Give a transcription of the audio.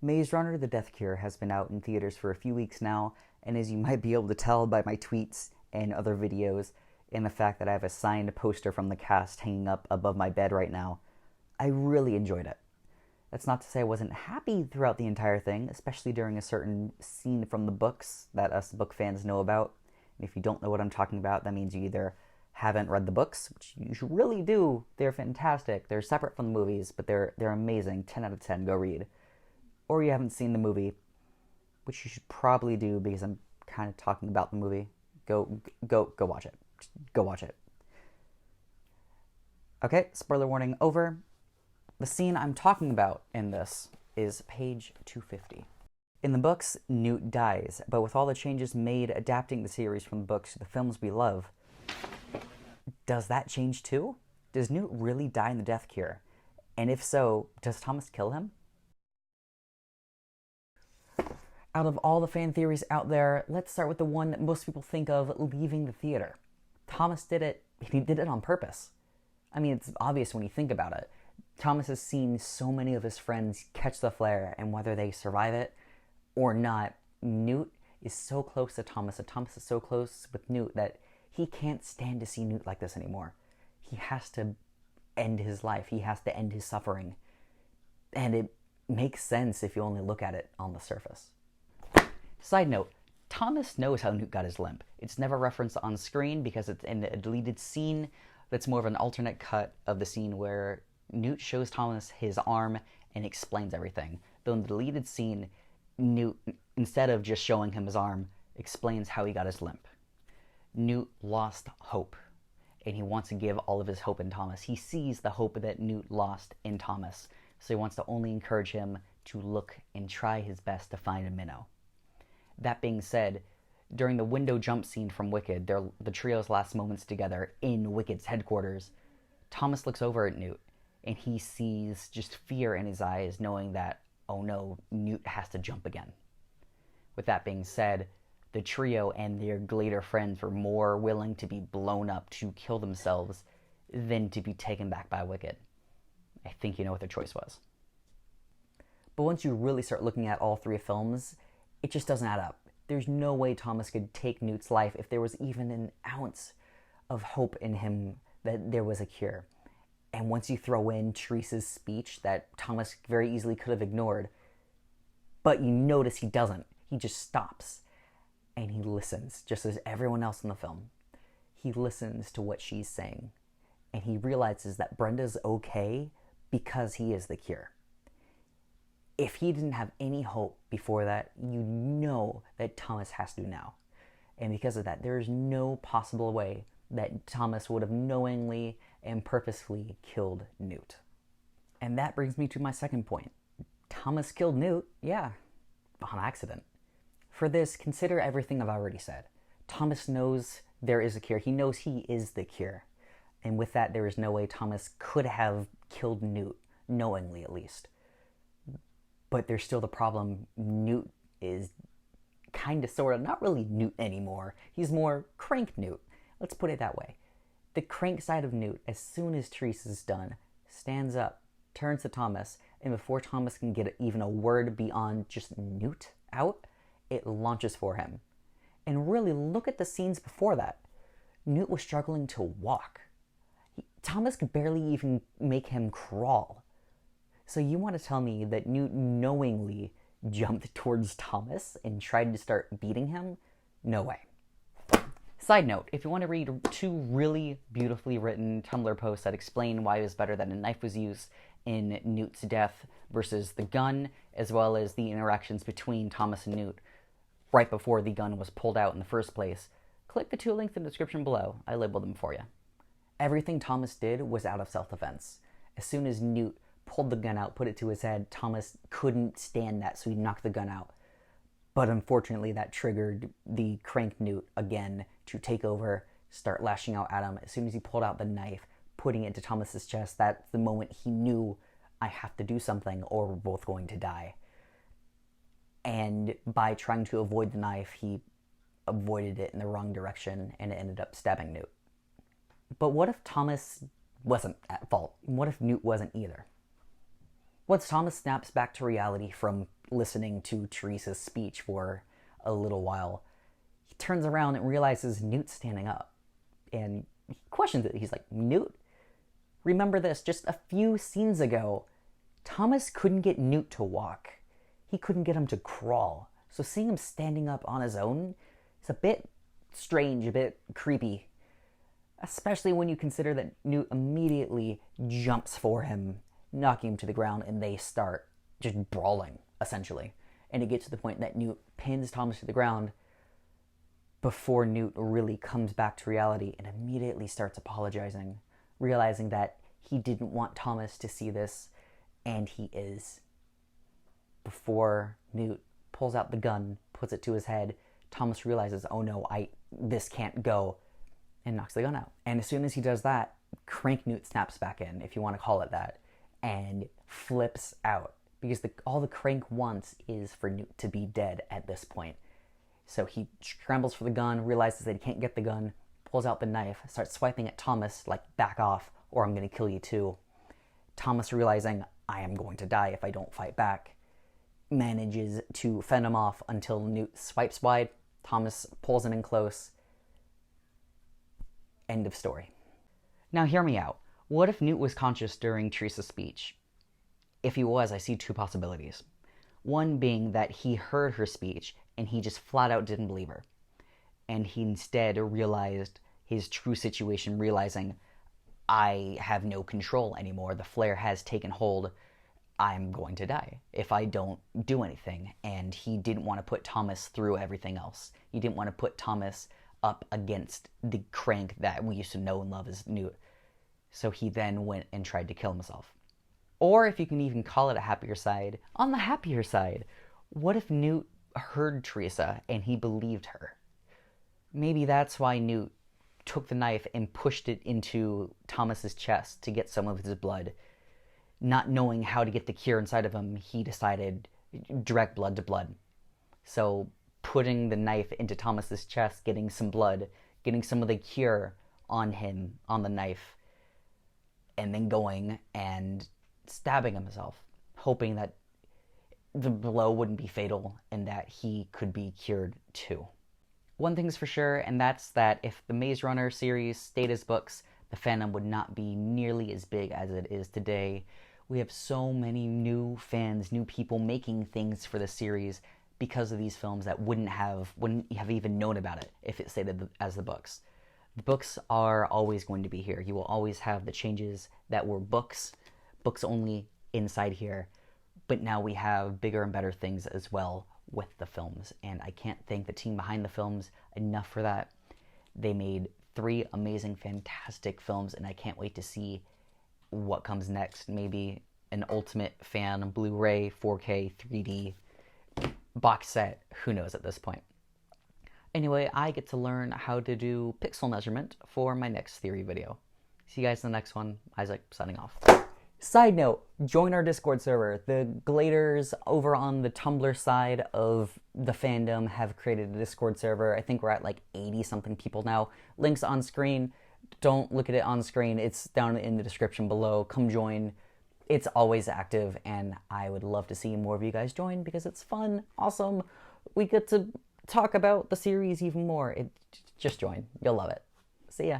Maze Runner: The Death Cure has been out in theaters for a few weeks now, and as you might be able to tell by my tweets and other videos, and the fact that I have a signed poster from the cast hanging up above my bed right now, I really enjoyed it. That's not to say I wasn't happy throughout the entire thing, especially during a certain scene from the books that us book fans know about. And if you don't know what I'm talking about, that means you either haven't read the books, which you should really do. They're fantastic. They're separate from the movies, but they're amazing. 10 out of 10. Go read. Or you haven't seen the movie, which you should probably do because I'm kind of talking about the movie. Go watch it. Just go watch it. Okay, spoiler warning over. The scene I'm talking about in this is page 250. In the books, Newt dies, but with all the changes made adapting the series from the books to the films we love, does that change too? Does Newt really die in the Death Cure? And if so, does Thomas kill him? Out of all the fan theories out there, let's start with the one that most people think of, leaving the theater. Thomas did it. He did it on purpose. I mean, it's obvious when you think about it. Thomas has seen so many of his friends catch the flare, and whether they survive it or not, Newt is so close to Thomas, and Thomas is so close with Newt that he can't stand to see Newt like this anymore. He has to end his life. He has to end his suffering. And it makes sense if you only look at it on the surface. Side note, Thomas knows how Newt got his limp. It's never referenced on screen because it's in a deleted scene that's more of an alternate cut of the scene where Newt shows Thomas his arm and explains everything. Though in the deleted scene, Newt, instead of just showing him his arm, explains how he got his limp. Newt lost hope, and he wants to give all of his hope in Thomas. He sees the hope that Newt lost in Thomas, so he wants to only encourage him to look and try his best to find a minnow. That being said, during the window jump scene from Wicked, the trio's last moments together in Wicked's headquarters, Thomas looks over at Newt, and he sees just fear in his eyes, knowing that, oh no, Newt has to jump again. With that being said, the trio and their Glader friends were more willing to be blown up to kill themselves than to be taken back by Wicked. I think you know what their choice was. But once you really start looking at all three films, it just doesn't add up. There's no way Thomas could take Newt's life if there was even an ounce of hope in him that there was a cure. And once you throw in Teresa's speech that Thomas very easily could have ignored, but you notice he doesn't. He just stops and he listens, just as everyone else in the film. He listens to what she's saying, and he realizes that Brenda's okay because he is the cure. If he didn't have any hope before that, you know that Thomas has to now. And because of that, there is no possible way that Thomas would have knowingly and purposefully killed Newt. And that brings me to my second point. Thomas killed Newt, yeah, on accident. For this, consider everything I've already said. Thomas knows there is a cure. He knows he is the cure. And with that, there is no way Thomas could have killed Newt, knowingly at least. But there's still the problem. Newt is kind of, sort of, not really Newt anymore. He's more crank Newt. Let's put it that way. The crank side of Newt, as soon as Teresa's done, stands up, turns to Thomas, and before Thomas can get even a word beyond just Newt out, it launches for him. And really, look at the scenes before that. Newt was struggling to walk. Thomas could barely even make him crawl. So you want to tell me that Newt knowingly jumped towards Thomas and tried to start beating him? No way. Side note, if you want to read two really beautifully written Tumblr posts that explain why it was better that a knife was used in Newt's death versus the gun, as well as the interactions between Thomas and Newt right before the gun was pulled out in the first place, click the two links in the description below. I labeled them for you. Everything Thomas did was out of self-defense. As soon as Newt pulled the gun out, put it to his head, Thomas couldn't stand that, so he knocked the gun out. But unfortunately, that triggered the crank Newt again to take over, start lashing out at him. As soon as he pulled out the knife, putting it to Thomas's chest, that's the moment he knew, I have to do something or we're both going to die. And by trying to avoid the knife, he avoided it in the wrong direction and it ended up stabbing Newt. But what if Thomas wasn't at fault? What if Newt wasn't either? Once Thomas snaps back to reality from listening to Teresa's speech for a little while. He turns around and realizes Newt's standing up. And he questions it. He's like, Newt? Remember this, just a few scenes ago, Thomas couldn't get Newt to walk. He couldn't get him to crawl. So seeing him standing up on his own is a bit strange, a bit creepy. Especially when you consider that Newt immediately jumps for him, knocking him to the ground, and they start just brawling, essentially. And it gets to the point that Newt pins Thomas to the ground before Newt really comes back to reality and immediately starts apologizing, realizing that he didn't want Thomas to see this, and he is. Before Newt pulls out the gun, puts it to his head, Thomas realizes, oh no, this can't go, and knocks the gun out. And as soon as he does that, Crank Newt snaps back in, if you want to call it that, and flips out. Because all the Crank wants is for Newt to be dead at this point. So he scrambles for the gun, realizes that he can't get the gun, pulls out the knife, starts swiping at Thomas, like, back off, or I'm going to kill you too. Thomas, realizing, I am going to die if I don't fight back, manages to fend him off until Newt swipes wide. Thomas pulls him in close. End of story. Now hear me out. What if Newt was conscious during Teresa's speech? If he was, I see two possibilities. One being that he heard her speech and he just flat out didn't believe her. And he instead realized his true situation, realizing, I have no control anymore. The flare has taken hold. I'm going to die if I don't do anything. And he didn't want to put Thomas through everything else. He didn't want to put Thomas up against the Crank that we used to know and love as Newt. So he then went and tried to kill himself. Or if you can even call it a happier side, on the happier side, what if Newt heard Teresa and he believed her? Maybe that's why Newt took the knife and pushed it into Thomas's chest to get some of his blood. Not knowing how to get the cure inside of him, he decided direct blood to blood. So putting the knife into Thomas's chest, getting some blood, getting some of the cure on him, on the knife, and then going and stabbing himself, hoping that the blow wouldn't be fatal and that he could be cured too. One thing's for sure, and that's that if the Maze Runner series stayed as books, the fandom would not be nearly as big as it is today. We have so many new fans, new people making things for the series because of these films that wouldn't have even known about it if it stayed as the books. The books are always going to be here. You will always have the changes that were books only inside here, but now we have bigger and better things as well with the films, and I can't thank the team behind the films enough for that. They made 3 amazing, fantastic films, and I can't wait to see what comes next. Maybe an Ultimate Fan Blu-ray 4K 3D box set. Who knows at this point. Anyway, I get to learn how to do pixel measurement for my next theory video. See you guys in the next one. Isaac, signing off. Side note, join our Discord server. The Gladers over on the Tumblr side of the fandom have created a Discord server. I think we're at like 80-something people now. Links on screen. Don't look at it on screen. It's down in the description below. Come join. It's always active, and I would love to see more of you guys join because it's fun, awesome. We get to talk about the series even more. Just join. You'll love it. See ya.